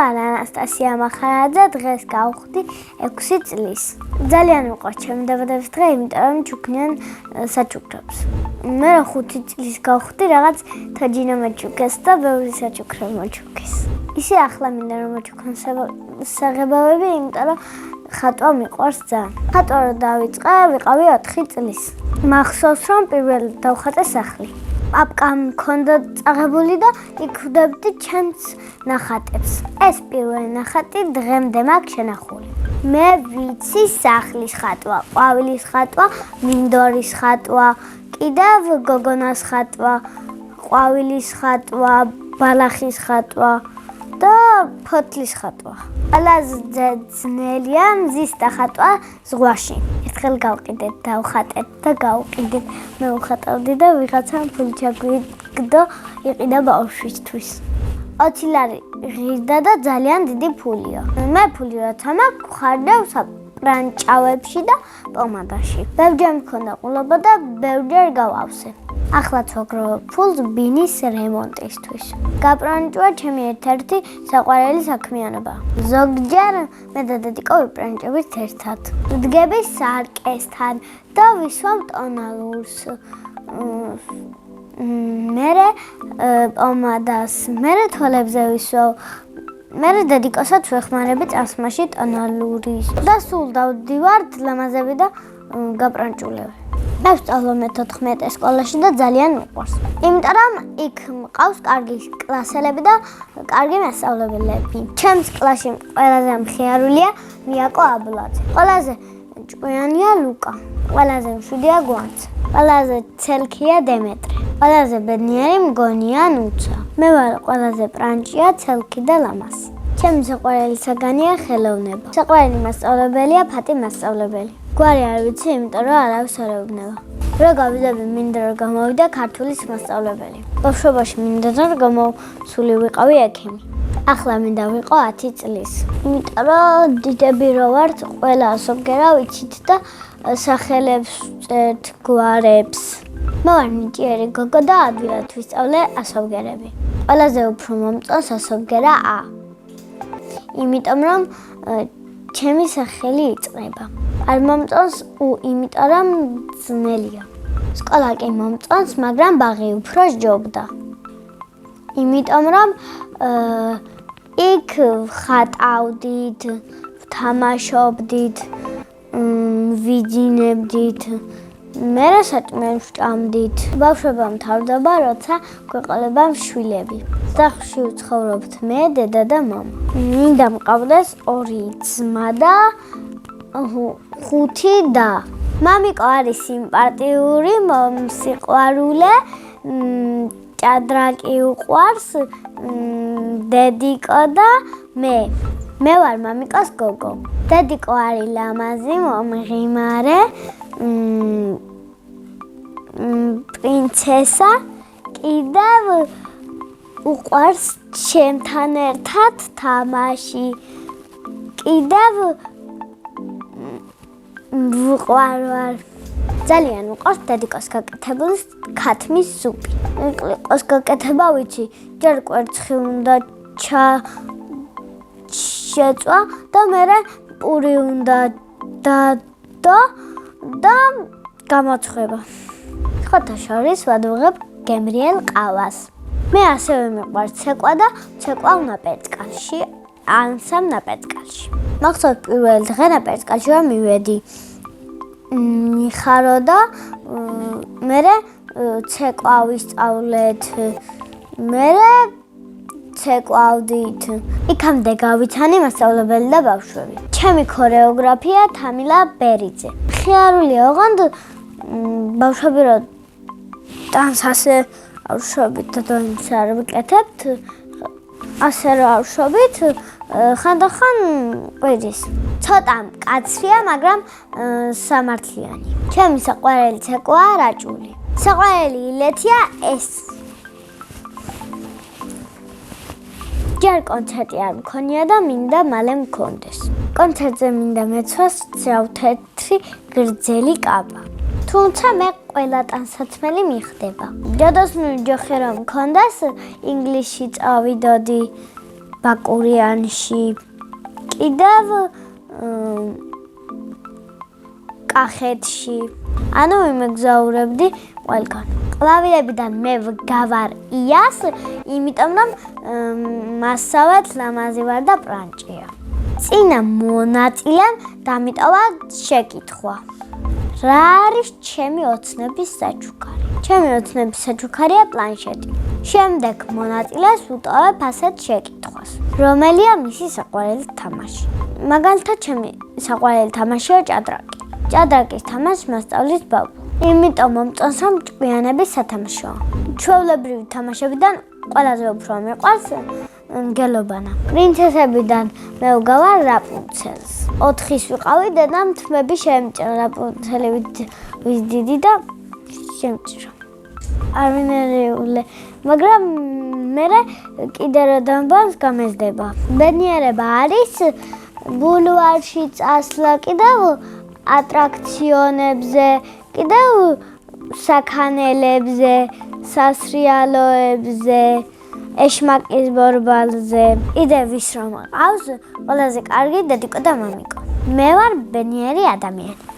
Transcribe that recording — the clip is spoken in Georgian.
ვარ ანასტასია მახარაძე, დღეს გავხდი 6 წლის. ძალიან მიყვარს ჩემი დაბადების დღე, იმიტომ რომ ჩუქნიან საჩუქრებს. მე 5 წლის გავხდი, რაღაც თაჯინა მოჩუქეს და ბევრი საჩუქრე მოჩუქეს. ისე ახლა მინდა რომ მოჩუქან საღებავები, იმიტომ რომ ხატვა მიყვარს ძალიან. ხატვა რო დავიწყე, ვიყავი 4 წლის. მახსოვს რომ პირველად დავხატე სახლი. პაპკა მქონდა წაღებული და იქ ვდებდი ჩემს ნახატებს. ეს პირველი ნახატი დღემდე მაქვს შენახული. მე ვიცი სახლის ხატვა, ყვავილის ხატვა, მინდორის ხატვა, კიდევ გოგონას ხატვა, ყვავილის ხატვა, ბალახის ხატვა და ფოთლის ხატვა. ყველაზე ძნელია მზის დახატვა ზღვაში. ერთხელ გავყიდეთ, დავხატეთ და გავყიდეთ. მე ვხატავდი და ვიღაცამ ფული ჩაგვიგდო, იყიდა ბავშვისთვის. 20 ლარი ღირდა და ძალიან დიდი ფულია. მე ფული რაცა მაქვს, ვხარდავ საპრანჭავებში და პომადაში. ბევრჯერ მქონდა ყულობა და ბევრჯერ გავავსე. ახლა ვაგროვებ ფულს ბინის რემონტისთვის. გაპრანჭვა ჩემი ერთ-ერთი საყვარელი საქმიანობა. ზოგჯერ მე და დედიკო ვიპრანჭებით ერთად. ვდგები სარკესთან და ვისვამ ტონალურს. მერე პომადას, მერე თვალებზე ვისვავ. მერე დედიკოსაც ვეხმარები წამსმაში ტონალურის. და სულ დავდივართ ლამაზები და გაპრანჭულები. მე ვსწავლობ მე-14 სკოლაში და ძალიან მიყვარს. იმიტომ რომ იქ მყავს კარგი კლასელები და კარგი მასწავლებლები. ჩემს კლასში ყველაზე მხიარულია მიაკო აბლაძე. ყველაზე ჭკვიანია ლუკა. ყველაზე მშვიდია გვანცა. ყველაზე ცელქია დემეტრე. ყველაზე ბედნიერი მგონია ნუცა. მე ვარ ყველაზე პრანჭია, ცელქი და ლამაზი. ჩემი საყვარელი საგანია ხელოვნება. საყვარელი მასწავლებელია ფატი მასწავლებელი. გვარი არ ვიცი, იმიტომ რომ არავის არ ეუბნება. რო გავიზარდე მინდა რომ გამოვიდა ქართულის მასწავლებელი. ბავშვობაში მინდა რომ გამოვსული ვიყავი ექიმი. ახლა მინდა ვიყო 10 წლის. იმიტომ რომ დიდები რო ვართ, ყველა ასობგერა ვიცით და სახელებს ვწერთ, გვარებს. მე ვარ ნიჭიერი გოგო და ადვილად ვისწავლე ასობგერები. ყველაზე უფრო მომწონს ასობგერა A. იმიტომ რომ ჩემი სახელი იწყება. არ მომწონს U, იმიტომ რომ ძნელია. სკოლა კი მომწონს, მაგრამ ბაღი უფრო სჯობდა. იმიტომ რომ იქ ვხატავდით, ვთამაშობდით, ვიძინებდით. მე საჭმელს ვჭამდით. ბავშვობა მთავრდება, როცა გვეყოლება შვილები. სახლში ვცხოვრობთ მე, დედა და მამა. მინდა მყავდეს 2 ძმა და 5 და. მამიკო არის სიმპათიური, მომსიყვარულე, ჭადრაკი უყვარს, დედიკო და მე. მე ვარ მამიკოს გოგო. დედიკო არის ლამაზი, მომღიმარე, პრინცესა, კიდევ უყვარს ჩემთან ერთად თამაში. კიდევ ვყვარ. ძალიან უყვარს დედიკოს გაკეთებული ქათმის სუპი. იყო გაკეთება ვიცი, ჯერ კვერცხი უნდა შეწვა და მერე პური უნდა დადო და გამოცხება. ხოთა შორის ვადუღებ გემრიელ ყავას. მე ასევე მიყვარს ცეკვა და ცეკვა ნაპერწკალში, ან სამ ნაპერწკალში. მახსოვს პირველ დღე ნაპერწკალში რომ მივედი. მიხარო და მერე ცეკვა ვისწავლეთ. მერე ცეკვავდით. იქამდე გავიცანი მასწავლებელი და ბავშვები. ჩემი ქორეოგრაფია თამილა ბერიძე. მხიარულია, ოღონდ ბავშვები რო დანს ასე ავშობით და დანს არ ვიკეთებთ. ასე რო ავშობით, ხანდახან ყვირის. ცოტა მკაცრია, მაგრამ სამართლიანი. ჩემი საყვარელი ცეკვაა რაჭული. საყვარელი ილეთია ეს. ჯერ კონცერტი არ მქონია და მინდა მალე მქონდეს. კონცერტზე მინდა მეცვას ძრავთეთრი გრძელი კაბა. თუმცა მე ყველა ტანსაცმელი მიხდება. ჯადოსნური ჯოხი რომ მქონდეს, ინგლისში წავიდოდი ბაკურიანში, კიდევ კახეთში. ანუ იმეგზაურებდი ყველგან. კლავირებიდან მე გავარ იას, იმიტომ რომ მასწავლად ლამაზი ვარ და პრანჭია. წინა მონაწილემ დამიტოვა შეკითხვა. რა არის ჩემი ოცნების საჩუქარი? ჩემი ოცნების საჩუქარია პლანშეტი. შემდეგ მონაწილეს უტოვებ ასეთ შეკითხვას. რომელია მისი საყვარელი თამაში? მაგალითად, ჩემი საყვარელი თამაშია ჭადრაკი. ჭადრაკის თამაშს მასწავლის ბაბუ. იმიტომ მომწონს, რომ ჭკვიანების სათამაშოა. ჩვეულებრივი თამაშებიდან ყველაზე უფრო მიყვარს მგელობანა. პრინცესებიდან მე ვგავარ რაპუნცელს. 4-ის ვიყავი, დედამ თმები შემჭირა რაპუნცელი ვიზდიდი და შემჭირა. არ მინერეულე, მაგრამ მე კიდე როდამბანს გამეზდება. ბედნიერება არის ბულვარში წასვლა, კიდევ ატრაქციონებზე, კიდევ საქანელებზე, სასრიალოებზე, ეშმაკის ბორბალზე. კიდევ ვის რომ ყავს, ყველაზე კარგი დედიკო და მამიკო. მე ვარ ბედნიერი ადამიანი.